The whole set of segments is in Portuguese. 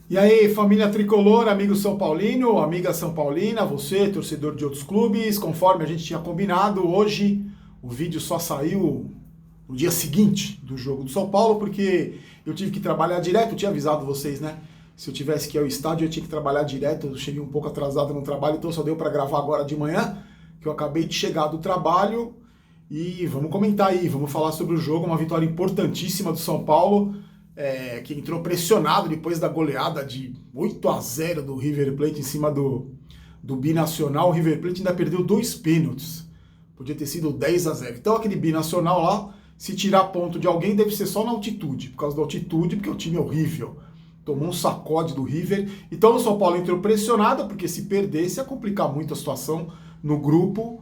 E aí, família tricolor, amigo São Paulino, amiga São Paulina, você, torcedor de outros clubes, conforme a gente tinha combinado, hoje o vídeo só saiu no dia seguinte do jogo do São Paulo, porque eu tive que trabalhar direto, eu tinha avisado vocês, né? Se eu tivesse que ir ao estádio, eu tinha que trabalhar direto, eu cheguei um pouco atrasado no trabalho, então só deu para gravar agora de manhã, que eu acabei de chegar do trabalho, e vamos comentar aí, vamos falar sobre o jogo, uma vitória importantíssima do São Paulo, que entrou pressionado depois da goleada de 8-0 do River Plate em cima do Binacional. O River Plate ainda perdeu 2 pênaltis. Podia ter sido 10-0. Então aquele Binacional lá, se tirar ponto de alguém, deve ser só na altitude. Por causa da altitude, porque o time é horrível. Tomou um sacode do River. Então o São Paulo entrou pressionado, porque se perdesse ia complicar muito a situação no grupo.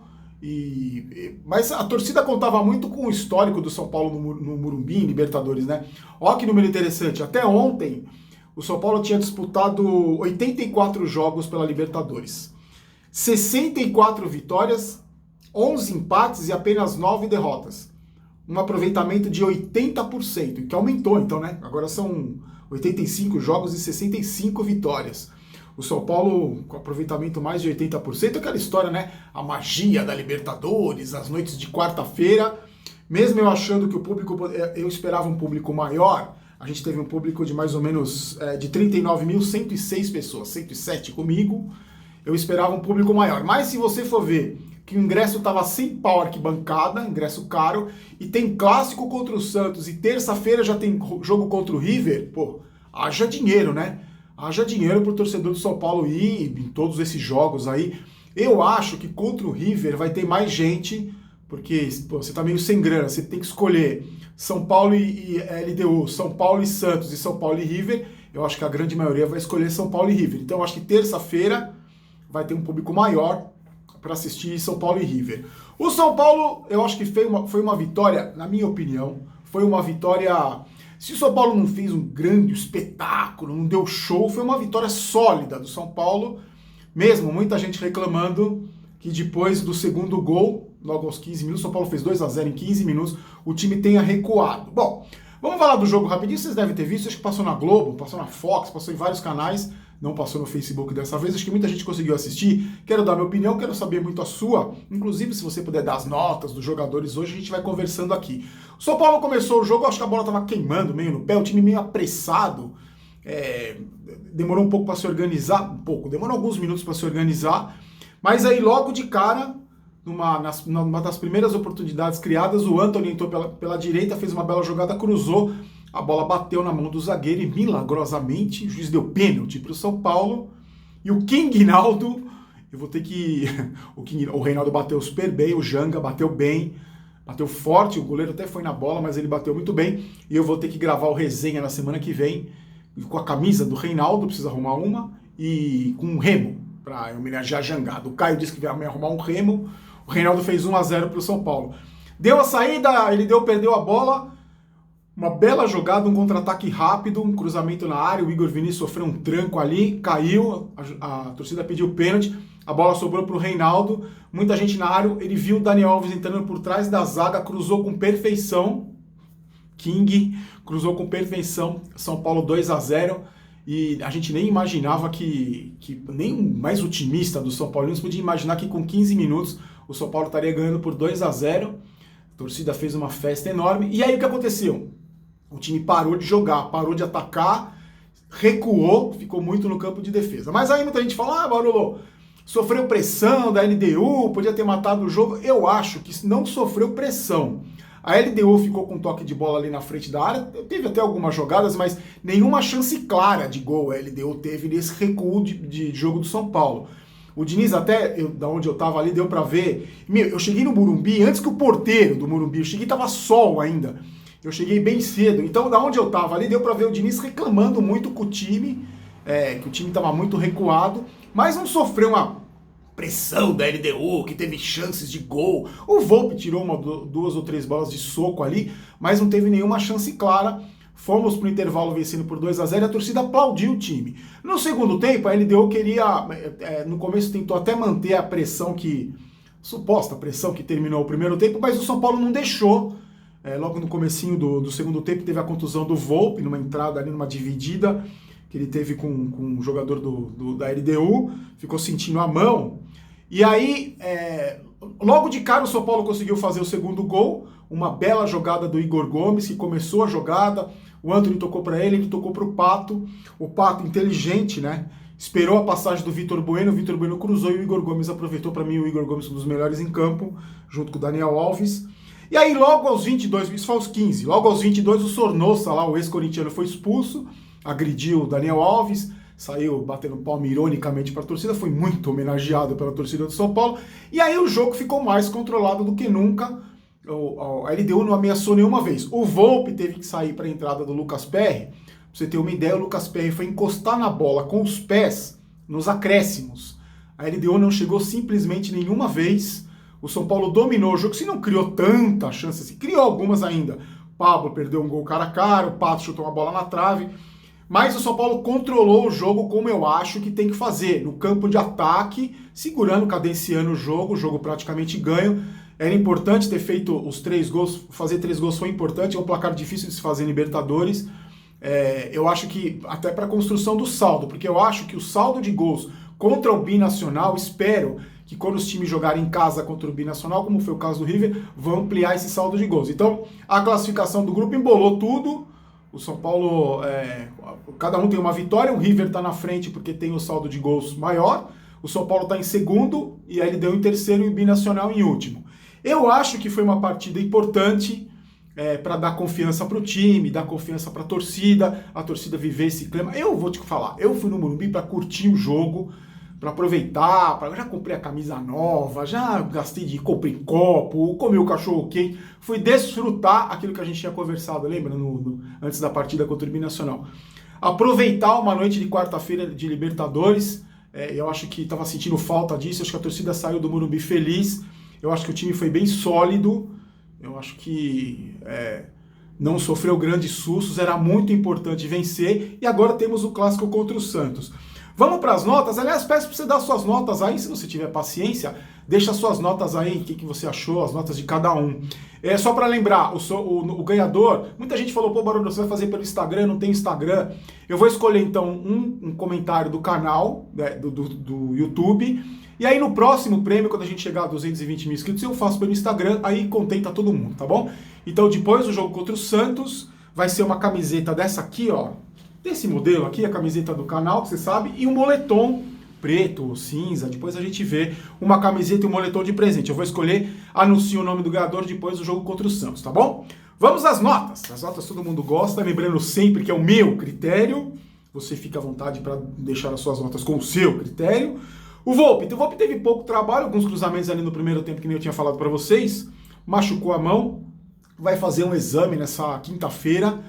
Mas a torcida contava muito com o histórico do São Paulo no Morumbi, em Libertadores, né? Olha que número interessante. Até ontem, o São Paulo tinha disputado 84 jogos pela Libertadores. 64 vitórias, 11 empates e apenas 9 derrotas. Um aproveitamento de 80%, que aumentou então, né? Agora são 85 jogos e 65 vitórias. O São Paulo com aproveitamento mais de 80%, aquela história, né? A magia da Libertadores, as noites de quarta-feira. Mesmo eu achando que o público, eu esperava um público maior, a gente teve um público de mais ou menos de 39.106 pessoas, 107 comigo, eu esperava um público maior. Mas se você for ver que o ingresso estava sem pau arquibancada, ingresso caro, e tem clássico contra o Santos, e terça-feira já tem jogo contra o River, pô, haja dinheiro, né? Haja dinheiro pro torcedor do São Paulo ir em todos esses jogos aí. Eu acho que contra o River vai ter mais gente, porque pô, você tá meio sem grana, você tem que escolher São Paulo e LDU, São Paulo e Santos e São Paulo e River. Eu acho que a grande maioria vai escolher São Paulo e River. Então eu acho que terça-feira vai ter um público maior para assistir São Paulo e River. O São Paulo, eu acho que foi uma vitória, na minha opinião, foi uma vitória... Se o São Paulo não fez um grande espetáculo, não deu show, foi uma vitória sólida do São Paulo, mesmo muita gente reclamando que depois do segundo gol, logo aos 15 minutos, o São Paulo fez 2-0 em 15 minutos, o time tenha recuado. Bom, vamos falar do jogo rapidinho, vocês devem ter visto, acho que passou na Globo, passou na Fox, passou em vários canais, não passou no Facebook dessa vez, acho que muita gente conseguiu assistir. Quero dar minha opinião, quero saber muito a sua, inclusive se você puder dar as notas dos jogadores hoje, a gente vai conversando aqui. O São Paulo começou o jogo, acho que a bola estava queimando meio no pé, o time meio apressado, demorou um pouco para se organizar, demorou alguns minutos para se organizar, mas aí logo de cara, numa das primeiras oportunidades criadas, o Antony entrou pela direita, fez uma bela jogada, cruzou, a bola bateu na mão do zagueiro e milagrosamente o juiz deu pênalti para o São Paulo. E o King Naldo, eu vou ter que... O Reinaldo bateu super bem, o Janga bateu bem, bateu forte, o goleiro até foi na bola, mas ele bateu muito bem. E eu vou ter que gravar o resenha na semana que vem com a camisa do Reinaldo, preciso arrumar uma, e com um remo, para homenagear a Jangada. O Caio disse que vai arrumar um remo, o Reinaldo fez 1-0 para o São Paulo. Deu a saída, perdeu a bola... Uma bela jogada, um contra-ataque rápido, um cruzamento na área, o Igor Vinícius sofreu um tranco ali, caiu, a torcida pediu pênalti, a bola sobrou para o Reinaldo, muita gente na área, ele viu o Daniel Alves entrando por trás da zaga, cruzou com perfeição, King cruzou com perfeição, São Paulo 2-0, e a gente nem imaginava que nem o mais otimista do São Paulo podia imaginar que com 15 minutos o São Paulo estaria ganhando por 2-0, a torcida fez uma festa enorme, e aí o que aconteceu? O time parou de jogar, parou de atacar, recuou, ficou muito no campo de defesa. Mas aí muita gente fala, Barolo, sofreu pressão da LDU, podia ter matado o jogo. Eu acho que não sofreu pressão. A LDU ficou com um toque de bola ali na frente da área, teve até algumas jogadas, mas nenhuma chance clara de gol a LDU teve nesse recuo de jogo do São Paulo. O Diniz até, da onde eu tava ali, deu pra ver. Eu cheguei no Morumbi, antes que o porteiro do Morumbi, eu cheguei, tava sol ainda. Eu cheguei bem cedo, então da onde eu tava ali deu pra ver o Diniz reclamando muito com o time, que o time tava muito recuado, mas não sofreu uma pressão da LDU, que teve chances de gol. O Volpi tirou 2 ou 3 bolas de soco ali, mas não teve nenhuma chance clara. Fomos pro intervalo vencendo por 2-0 e a torcida aplaudiu o time. No segundo tempo, a LDU queria, no começo tentou até manter a pressão suposta pressão que terminou o primeiro tempo, mas o São Paulo não deixou. Logo no comecinho do segundo tempo teve a contusão do Volpi, numa entrada ali, numa dividida, que que ele teve com um jogador da LDU, ficou sentindo a mão. E aí, logo de cara, o São Paulo conseguiu fazer o segundo gol, uma bela jogada do Igor Gomes, que começou a jogada, o Antony tocou para ele tocou para o Pato inteligente, né? Esperou a passagem do Vitor Bueno, o Vitor Bueno cruzou e o Igor Gomes aproveitou. Para mim, o Igor Gomes um dos melhores em campo, junto com o Daniel Alves. E aí, logo aos 22, isso foi aos 15, logo aos 22, o Sornosa, lá, o ex-corintiano, foi expulso, agrediu o Daniel Alves, saiu batendo palma ironicamente para a torcida, foi muito homenageado pela torcida do São Paulo, e aí o jogo ficou mais controlado do que nunca, a LDU não ameaçou nenhuma vez. O Volpi teve que sair para a entrada do Lucas Perry. Pra você ter uma ideia, o Lucas Perry foi encostar na bola com os pés nos acréscimos. A LDU não chegou simplesmente nenhuma vez. O São Paulo dominou o jogo, se não criou tanta chance assim, criou algumas ainda. O Pablo perdeu um gol cara a cara, o Pato chutou uma bola na trave, mas o São Paulo controlou o jogo como eu acho que tem que fazer, no campo de ataque, segurando, cadenciando o jogo praticamente ganho. Era importante ter feito os 3 gols, fazer 3 gols foi importante, é um placar difícil de se fazer em Libertadores. Eu acho que até para a construção do saldo, porque eu acho que o saldo de gols contra o Binacional, espero que quando os times jogarem em casa contra o Binacional, como foi o caso do River, vão ampliar esse saldo de gols. Então, a classificação do grupo embolou tudo. O São Paulo, cada um tem uma vitória, o River está na frente porque tem o saldo de gols maior, o São Paulo está em segundo, e aí ele deu em terceiro e o Binacional em último. Eu acho que foi uma partida importante para dar confiança para o time, dar confiança para a torcida viver esse clima. Eu vou te falar, eu fui no Morumbi para curtir o jogo, para aproveitar, já comprei a camisa nova, já gastei de comprei copo, comi o cachorro quente, fui desfrutar aquilo que a gente tinha conversado, lembra? Antes da partida contra o Binacional. Aproveitar uma noite de quarta-feira de Libertadores, eu acho que estava sentindo falta disso, acho que a torcida saiu do Morumbi feliz, eu acho que o time foi bem sólido, eu acho que não sofreu grandes sustos, era muito importante vencer, e agora temos o clássico contra o Santos. Vamos para as notas? Aliás, peço para você dar suas notas aí, se você tiver paciência, deixa suas notas aí, o que você achou, as notas de cada um. Só para lembrar, o ganhador, muita gente falou, pô, Barulho, você vai fazer pelo Instagram, não tem Instagram. Eu vou escolher então um comentário do canal, do YouTube, e aí no próximo prêmio, quando a gente chegar a 220 mil inscritos, eu faço pelo Instagram, aí contenta todo mundo, tá bom? Então depois do jogo contra o Santos, vai ser uma camiseta dessa aqui, ó, desse modelo aqui, a camiseta do canal, que você sabe, e um moletom preto ou cinza. Depois a gente vê uma camiseta e um moletom de presente. Eu vou escolher, anuncio o nome do ganhador depois do jogo contra o Santos, tá bom? Vamos às notas. As notas todo mundo gosta, lembrando sempre que é o meu critério. Você fica à vontade para deixar as suas notas com o seu critério. O Volpi teve pouco trabalho, alguns cruzamentos ali no primeiro tempo, que nem eu tinha falado para vocês. Machucou a mão, vai fazer um exame nessa quinta-feira.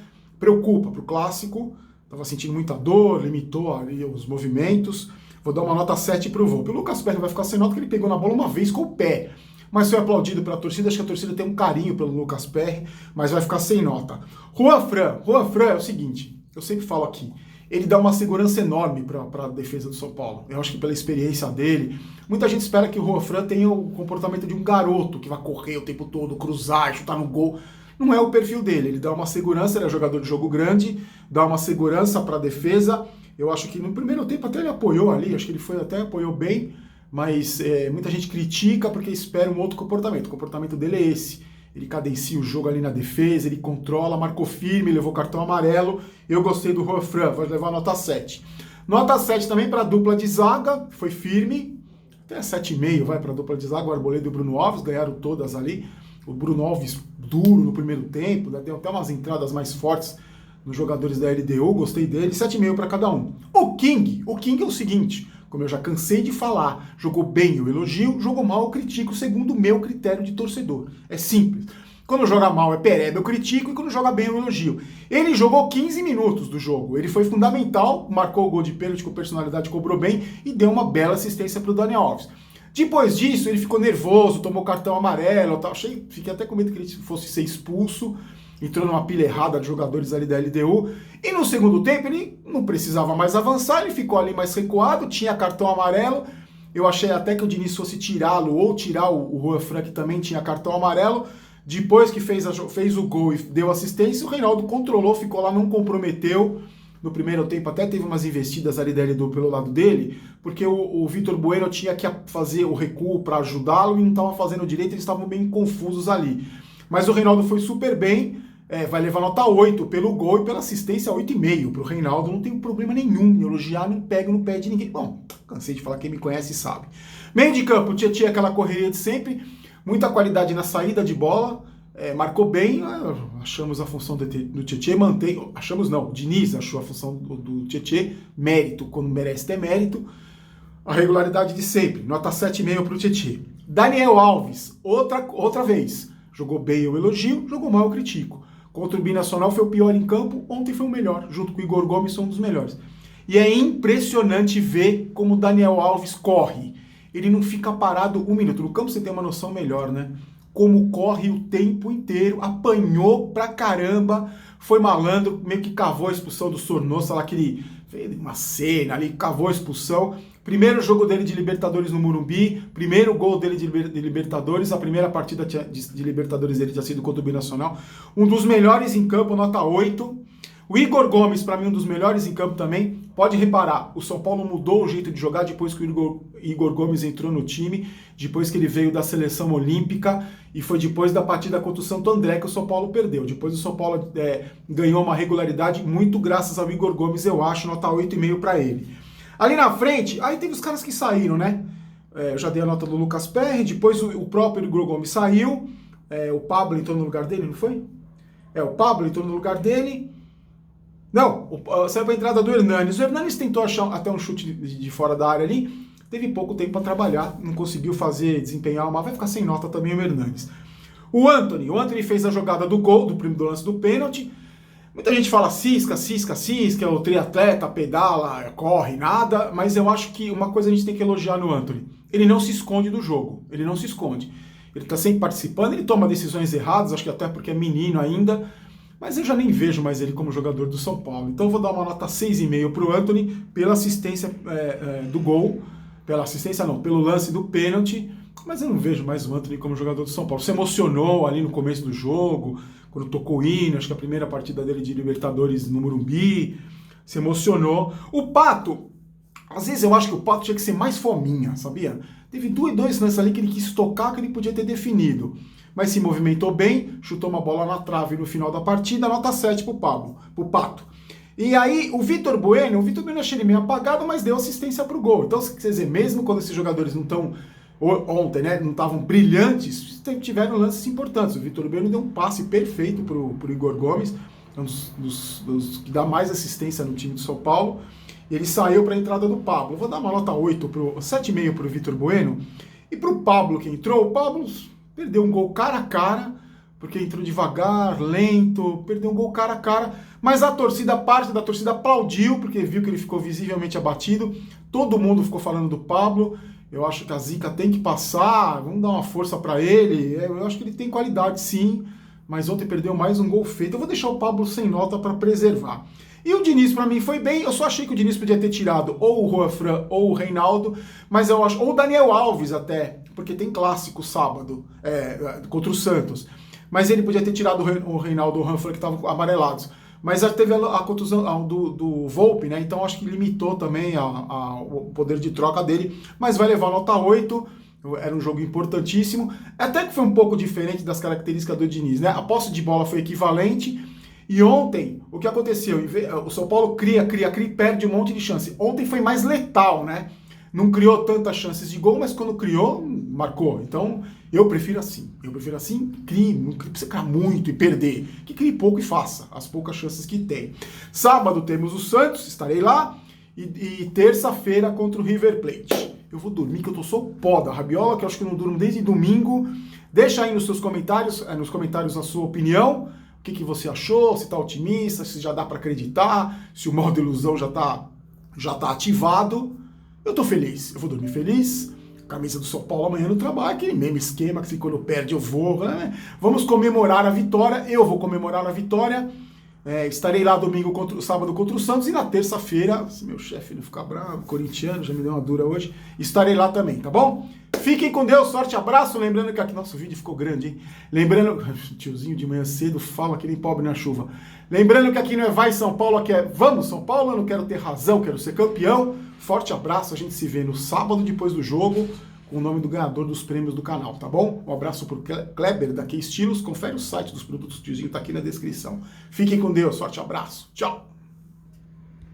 Preocupa pro clássico. Estava sentindo muita dor, limitou ali os movimentos. Vou dar uma nota 7 para o Volpi. O Lucas Perry vai ficar sem nota, porque ele pegou na bola uma vez com o pé. Mas foi aplaudido pela torcida. Acho que a torcida tem um carinho pelo Lucas Perry, mas vai ficar sem nota. Juan Fran é o seguinte, eu sempre falo aqui, ele dá uma segurança enorme para a defesa do São Paulo. Eu acho que pela experiência dele, muita gente espera que o Juan Fran tenha o comportamento de um garoto, que vai correr o tempo todo, cruzar, chutar no gol. Não é o perfil dele, ele dá uma segurança, ele é jogador de jogo grande, dá uma segurança para a defesa. Eu acho que no primeiro tempo até ele apoiou ali, acho que ele apoiou bem, mas muita gente critica porque espera um outro comportamento. O comportamento dele é esse. Ele cadencia o jogo ali na defesa, ele controla, marcou firme, levou cartão amarelo. Eu gostei do Juan Fran, vai levar nota 7. Nota 7 também para a dupla de zaga, foi firme, até 7,5 vai para a dupla de zaga, o Arboleda e o Bruno Alves, ganharam todas ali. O Bruno Alves duro no primeiro tempo, deu até umas entradas mais fortes nos jogadores da LDU, gostei dele, 7,5 para cada um. O King é o seguinte, como eu já cansei de falar, jogou bem eu elogio, jogou mal eu critico, segundo o meu critério de torcedor. É simples. Quando joga mal é pereba, eu critico, e quando joga bem eu elogio. Ele jogou 15 minutos do jogo, ele foi fundamental, marcou o gol de pênalti com personalidade, cobrou bem e deu uma bela assistência para o Daniel Alves. Depois disso, ele ficou nervoso, tomou cartão amarelo, fiquei até com medo que ele fosse ser expulso, entrou numa pilha errada de jogadores ali da LDU, e no segundo tempo ele não precisava mais avançar, ele ficou ali mais recuado, tinha cartão amarelo, eu achei até que o Diniz fosse tirá-lo, ou tirar o Juan Fran, que também tinha cartão amarelo. Depois que fez o gol e deu assistência, o Reinaldo controlou, ficou lá, não comprometeu, no primeiro tempo até teve umas investidas ali dele pelo lado dele, porque o Vitor Bueno tinha que fazer o recuo para ajudá-lo e não estava fazendo direito, eles estavam bem confusos ali. Mas o Reinaldo foi super bem, vai levar nota 8 pelo gol e pela assistência 8,5 para o Reinaldo, não tem problema nenhum em elogiar, não pego no pé de ninguém. Bom, cansei de falar, quem me conhece sabe. Meio de campo, o Tietê aquela correria de sempre, muita qualidade na saída de bola, marcou bem, achamos a função do Tietê, achamos não, o Diniz achou a função do Tietê, mérito, quando merece ter mérito, a regularidade de sempre, nota 7,5 para o Tietê. Daniel Alves, outra vez, jogou bem eu elogio, jogou mal eu critico. Contra o Binacional foi o pior em campo, ontem foi o melhor, junto com o Igor Gomes são um dos melhores. E é impressionante ver como o Daniel Alves corre, ele não fica parado um minuto, no campo você tem uma noção melhor, né? Como corre o tempo inteiro, apanhou pra caramba, foi malandro, meio que cavou a expulsão do Sornosa, lá que ele fez uma cena ali, cavou a expulsão. Primeiro jogo dele de Libertadores no Morumbi, primeiro gol dele de Libertadores, a primeira partida de Libertadores dele tinha sido contra o Binacional. Um dos melhores em campo, nota 8. O Igor Gomes, para mim, um dos melhores em campo também. Pode reparar, o São Paulo mudou o jeito de jogar depois que o Igor Gomes entrou no time, depois que ele veio da seleção olímpica, e foi depois da partida contra o Santo André que o São Paulo perdeu. Depois o São Paulo ganhou uma regularidade muito graças ao Igor Gomes, eu acho, nota 8,5 para ele. Ali na frente, aí teve os caras que saíram, né? Eu já dei a nota do Lucas Perry, depois o próprio Igor Gomes saiu, o Pablo entrou no lugar dele, não foi? O Pablo entrou no lugar dele. Não, saiu para a entrada do Hernanes. O Hernanes tentou achar até um chute de fora da área ali, teve pouco tempo para trabalhar, não conseguiu desempenhar uma, vai ficar sem nota também o Hernanes. O Anthony fez a jogada do gol, do lance do pênalti. Muita gente fala cisca, é o triatleta, pedala, corre, nada, mas eu acho que uma coisa a gente tem que elogiar no Anthony. Ele não se esconde do jogo, ele não se esconde. Ele está sempre participando, ele toma decisões erradas, acho que até porque é menino ainda, mas eu já nem vejo mais ele como jogador do São Paulo. Então eu vou dar uma nota 6,5 para o Anthony pela assistência do gol, pelo lance do pênalti, mas eu não vejo mais o Anthony como jogador do São Paulo. Se emocionou ali no começo do jogo, quando tocou o hino, acho que a primeira partida dele de Libertadores no Morumbi, se emocionou. O Pato, às vezes eu acho que o Pato tinha que ser mais fominha, sabia? Teve dois lances ali que ele quis tocar, que ele podia ter definido. Mas se movimentou bem, chutou uma bola na trave no final da partida, nota 7 pro Pato. E aí, o Vitor Bueno achei ele meio apagado, mas deu assistência pro gol. Então, quer dizer, mesmo quando esses jogadores não estão, ontem, né, não estavam brilhantes, tiveram lances importantes. O Vitor Bueno deu um passe perfeito pro Igor Gomes, um dos que dá mais assistência no time de São Paulo. E ele saiu para a entrada do Pablo. Eu vou dar uma nota 7,5 pro Vitor Bueno. E pro Pablo que entrou, o Pablo perdeu um gol cara a cara, porque entrou devagar, lento, perdeu um gol cara a cara, mas parte da torcida aplaudiu, porque viu que ele ficou visivelmente abatido, todo mundo ficou falando do Pablo, eu acho que a zica tem que passar, vamos dar uma força para ele, eu acho que ele tem qualidade sim, mas ontem perdeu mais um gol feito, eu vou deixar o Pablo sem nota para preservar. E o Diniz, para mim, foi bem. Eu só achei que o Diniz podia ter tirado ou o Juan Fran ou o Reinaldo, mas eu acho, ou o Daniel Alves até, porque tem clássico sábado contra o Santos. Mas ele podia ter tirado o Reinaldo ou o Juan Fran, que estavam amarelados. Mas já teve a contusão do Volpe, né? Então acho que limitou também o poder de troca dele. Mas vai levar nota 8. Era um jogo importantíssimo. Até que foi um pouco diferente das características do Diniz, né? A posse de bola foi equivalente. E ontem, o que aconteceu? O São Paulo cria e perde um monte de chance. Ontem foi mais letal, né? Não criou tantas chances de gol, mas quando criou, marcou. Então, eu prefiro assim. Crie, não precisa criar muito e perder. Que crie pouco e faça as poucas chances que tem. Sábado temos o Santos, estarei lá. E terça-feira contra o River Plate. Eu vou dormir, que eu sou pó da rabiola, que eu acho que eu não durmo desde domingo. Deixa aí nos seus comentários, a sua opinião. O que você achou, se está otimista, se já dá para acreditar, se o modo ilusão já tá ativado. Eu tô feliz, eu vou dormir feliz. Camisa do São Paulo amanhã no trabalho, aquele mesmo esquema que quando perde eu vou. Né? Vamos comemorar a vitória, eu vou comemorar a vitória. Estarei lá sábado contra o Santos e na terça-feira, se meu chefe não ficar bravo, corintiano, já me deu uma dura hoje, estarei lá também, tá bom? Fiquem com Deus, sorte, abraço, lembrando que aqui, nosso vídeo ficou grande, hein? Lembrando, tiozinho de manhã cedo fala que nem pobre na chuva. Lembrando que aqui não é vai São Paulo, aqui é vamos São Paulo, eu não quero ter razão, quero ser campeão. Forte abraço, a gente se vê no sábado depois do jogo, com o nome do ganhador dos prêmios do canal, tá bom? Um abraço pro Kleber, da Key Estilos. Confere o site dos produtos do tiozinho, tá aqui na descrição. Fiquem com Deus, forte abraço. Tchau!